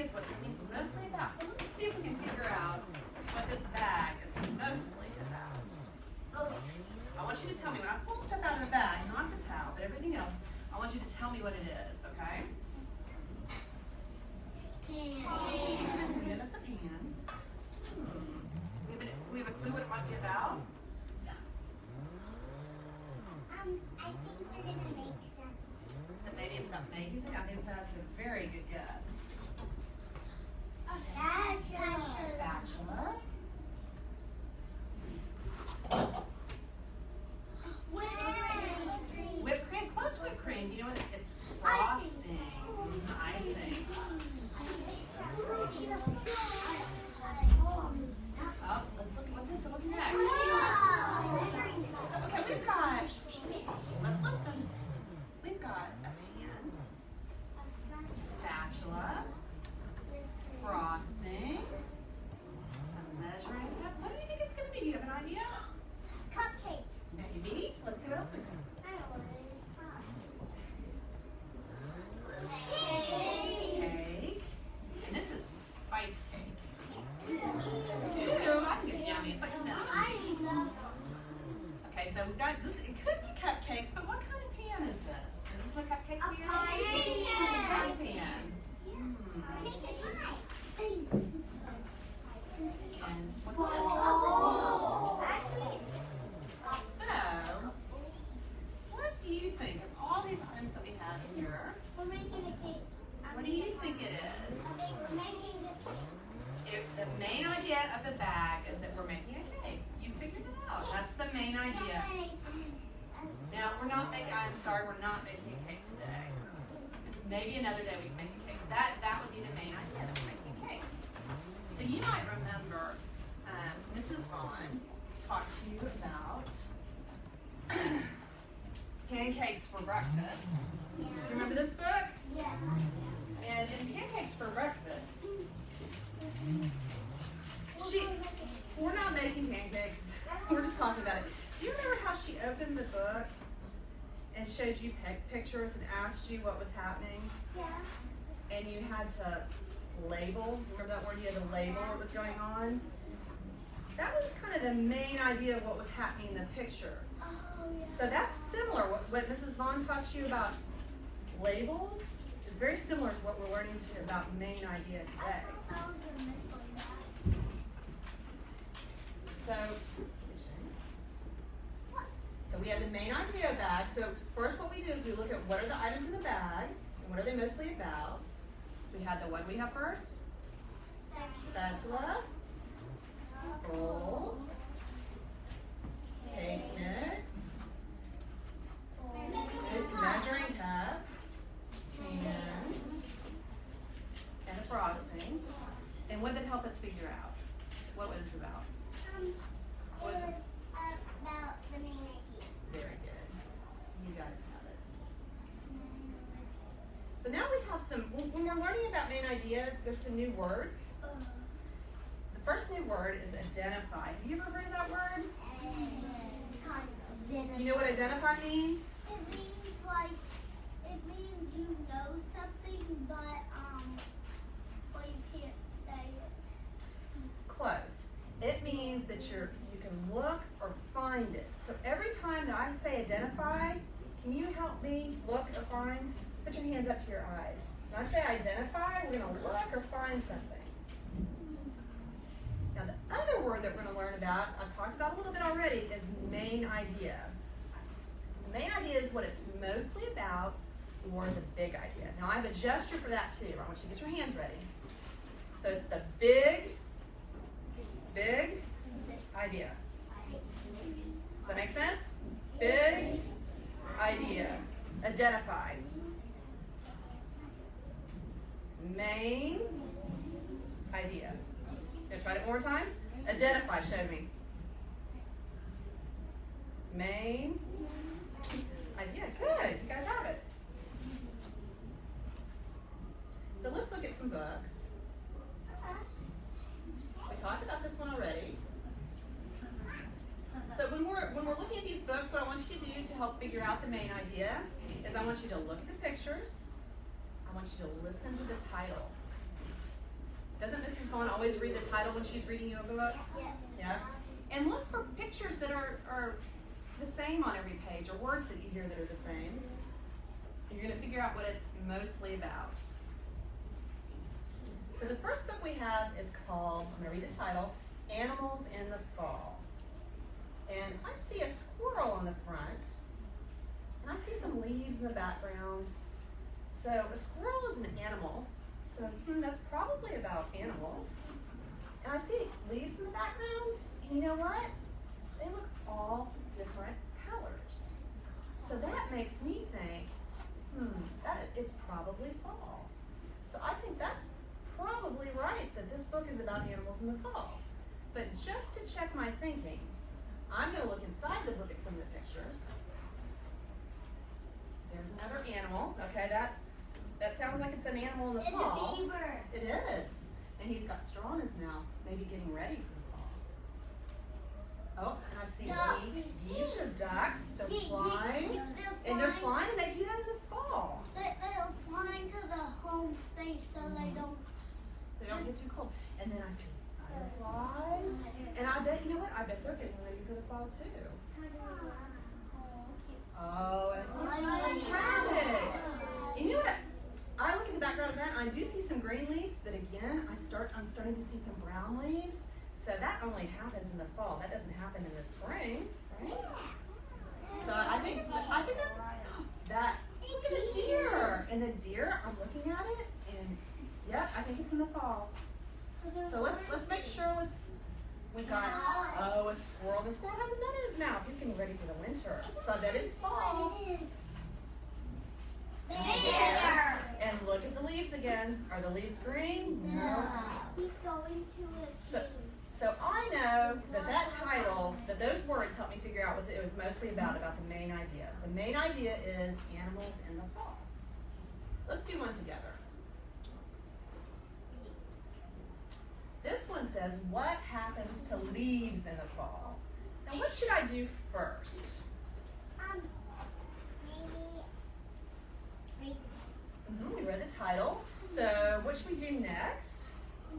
is what something's mostly about. So let's see if we can figure out what this bag is mostly about. I want you to tell me, when I pull stuff out of the bag, not the towel, but everything else, I want you to tell me what it is, okay? Pan. Yeah, that's a pan. We have a clue what it might be about? I think we're going to make something. That maybe it's about making something. I think that's a very good guess. A spatula. Spatula. Whipped cream. Close whipped cream. You know what? It's frosting. Icing. Oh, let's look at what's this. What's next? Okay, we've got. Let's listen. We've got a pan, spatula, frosting, a measuring cup. What do you think it's going to be? Do you have an idea? Cupcakes. Maybe. Let's see what else we got. I don't know what it is. Cake. And this is spice cake. Ooh, I think it's yummy. It's like cinnamon. Okay, so we've got this. It could be cupcakes, but what kind of pan is this? Is this what cupcakes A is? pie pan. Pie pan. And what's this? So, what do you think of all these items that we have here? We're making a cake. What do you think it is? We're making a cake. The main idea of the bag is that we're making a cake. You figured it out. That's the main idea. Now, we're not making, I'm sorry, we're not making a cake today. Maybe another day we can make a cake. That would be the main idea, that we're making a cake. So you might remember Mrs. Vaughn talked to you about pancakes for breakfast. Yeah. Remember this book? Yeah. And in Pancakes for Breakfast, we're not making pancakes. We're just talking about it. Do you remember how she opened the book and showed you pictures and asked you what was happening? Yeah. And you had to label. Remember that word? You had to label what was going on. That was kind of the main idea of what was happening in the picture. Oh, yeah. So that's similar. What Mrs. Vaughn taught you about labels is very similar to what we're learning about main idea today. I was going to miss that. So we have the main idea bag. So first what we do is we look at what are the items in the bag and what are they mostly about. We had the, what do we have first? Spatula, bowl, cake mix, measuring cup, pan, and the frosting. And what did it help us figure out? What was it about? It was about the main idea. Very good. You guys have it. So now we have some, when we're learning about main idea, there's some new words. The first new word is identify. Have you ever heard of that word? Do you know what identify means? It means you know something, but you can't say it. Close. It means that you can look or find it. So every time that I say identify, can you help me look or find? Put your hands up to your eyes. When I say identify, we're going to look or find something. Now the other word that we're going to learn about, I've talked about a little bit already, is main idea. The main idea is what it's mostly about, or the big idea. Now I have a gesture for that too. I want you to get your hands ready. So it's the big idea. Does that make sense? Big idea. Identify. Main idea. Gonna try it one more time? Identify, show me. Main idea. Good. You guys have it. So let's look at some books. We talked about this one already. So when we're looking at these books, what I want you to do to help figure out the main idea is I want you to look at the pictures. I want you to listen to the title. Doesn't Mrs. Vaughn always read the title when she's reading you a book? Yeah. And look for pictures that are the same on every page, or words that you hear that are the same. You're going to figure out what it's mostly about. So the first book we have is called, I'm going to read the title, Animals in the Fall. And I see a squirrel on the front, and I see some leaves in the background. So a squirrel is an animal, so that's probably about animals. And I see leaves in the background, and you know what? They look all different colors. So that makes me think, it's probably fall. So I think that's probably right, that this book is about animals in the fall. But just to check my thinking, I'm going to look inside the book at some of the pictures. There's another animal. Okay, that sounds like it's an animal in the fall. It's a beaver. It is. And he's got straw in his mouth, maybe getting ready for the fall. Oh, and I see geese or ducks. They're flying. And they're flying, and they do that in the fall. They're flying to the home space so they don't get too cold. And then I see butterflies. And I bet, you know what? I bet they're getting ready for the fall too. Oh, and I see rabbits. And you know what? I look at the background of that, and I do see some green leaves, but again, I'm starting to see some brown leaves. So that only happens in the fall. That doesn't happen in the spring, right? So I think that look at a deer. And the deer, I'm looking at it, and yep, I think it's in the fall. So let's make sure. We've got a squirrel. The squirrel has a nut in his mouth. He's getting ready for the winter. So I bet it's fall. There. And look at the leaves again. Are the leaves green? No. He's going to a cave. So I know that title, that those words help me figure out what it was mostly about the main idea. The main idea is animals in the fall. Let's do one together. This one says, what happens to leaves in the fall? Now what should I do first? Maybe read We read the title. So what should we do next?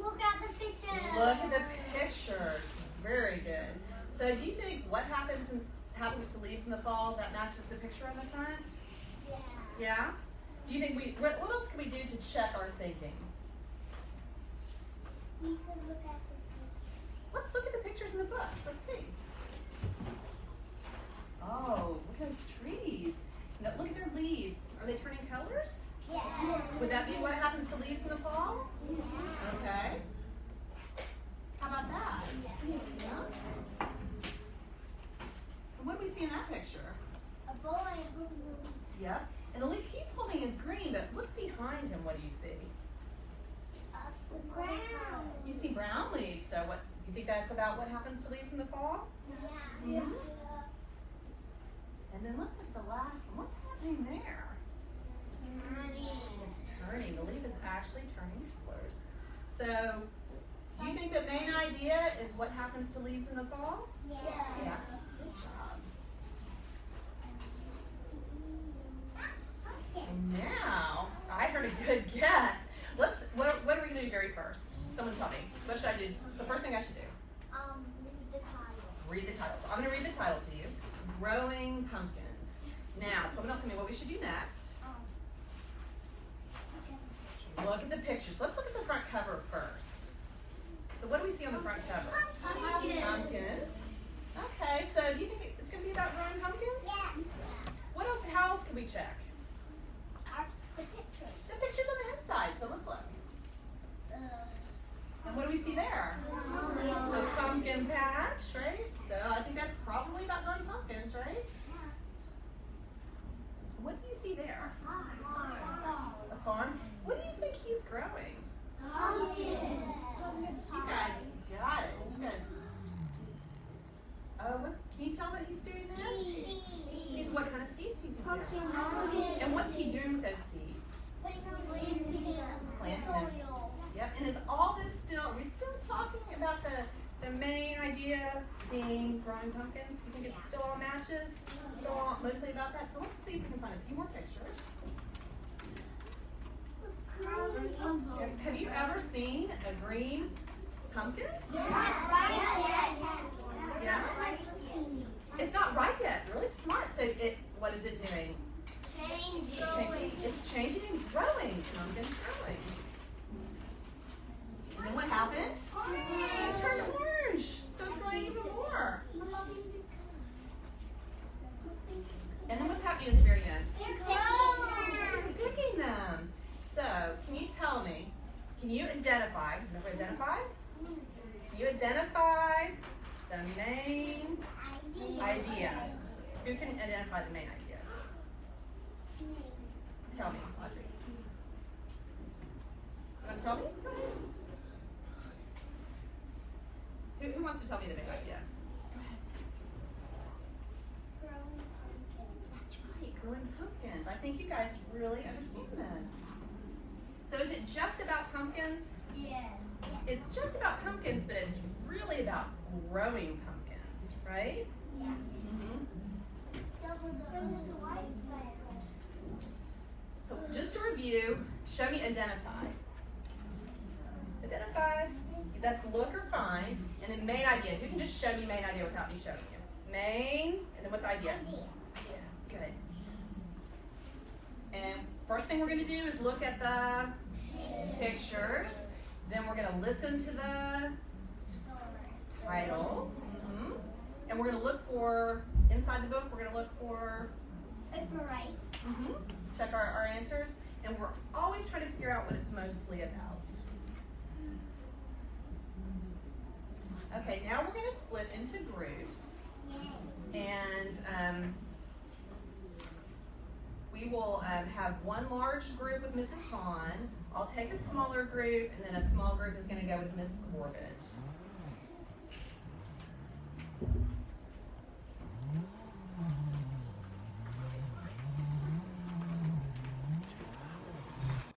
Look at the pictures. Look at the pictures. Very good. So do you think what happens to leaves in the fall that matches the picture on the front? Yeah. Yeah? Do you think what else can we do to check our thinking? We could look at the pictures. Let's look at the pictures in the book. Let's see. Oh, look at those trees. Now, look at their leaves. Are they turning colors? Yeah. Would that be what happens to leaves in the fall? Yeah. Okay. How about that? Yeah. And what do we see in that picture? A boy holding a leaf. Yep. And the leaf he's holding is green, but look behind him. What do you see? Brown. You see brown leaves. So what? You think that's about what happens to leaves in the fall? Yeah. Mm-hmm. And then let's look at the last one. What's happening there? It's turning. The leaf is actually turning colors. So, do you think the main idea is what happens to leaves in the fall? Yeah. Yeah. Good job. And now, I heard a good guess. What are we going to do very first? Someone tell me. What should I do? The first thing I should do? Read the title. Read the title. So I'm going to read the title to you. Growing Pumpkins. Now, someone else tell me what we should do next. Look at the pictures. Let's look at the front cover first. So what do we see on the front cover? Pumpkins. Okay, so do you think it's going to be about growing pumpkins? Yeah. What else? How else can we check? The pictures. The pictures on the inside. So let's look. And what do we see there? A pumpkin patch, right? So I think that's probably about growing pumpkins, right? What do you see there? A farm. What do you think he's growing? Pumpkin. You guys got it. You guys. Can you tell what he's doing there? He's what kind of seeds do you think? Pumpkin. And what's he doing with those seeds? Planting Planting. Yep. And is all this still? Are we still talking about the main idea being growing pumpkins? You think it still all matches? Still all mostly about that? So let's see if we can find a few more pictures. Have you ever seen a green pumpkin? Yeah? It's not ripe yet. Really smart. So what is it doing? Changing. It's changing and growing. Pumpkin's growing. And then what happens? It turned orange. So it's growing even more. And then what's happening at the very end? Picking them. So, can you tell me, can you identify, remember identify? Can you identify the main idea? Who can identify the main idea? Tell me, Audrey. You want to tell me? Go ahead. Who wants to tell me the main idea? Go ahead. That's right, growing pumpkins. I think you guys really understand this. So is it just about pumpkins? Yes. It's just about pumpkins, but it's really about growing pumpkins, right? Yeah. Mm-hmm. So just to review, show me identify. Identify, that's look or find, and then main idea. Who can just show me main idea without me showing you? Main, and then what's idea? Idea. Good. And first thing we're going to do is look at the pictures. Then we're going to listen to the title. Mm-hmm. And we're going to look for, inside the book, we're going to look for Right. mm-hmm. Check our answers. And we're always trying to figure out what it's mostly about. Okay, now we're going to split into groups. And we will have one large group with Mrs. Vaughn. I'll take a smaller group, and then a small group is going to go with Miss Corbett.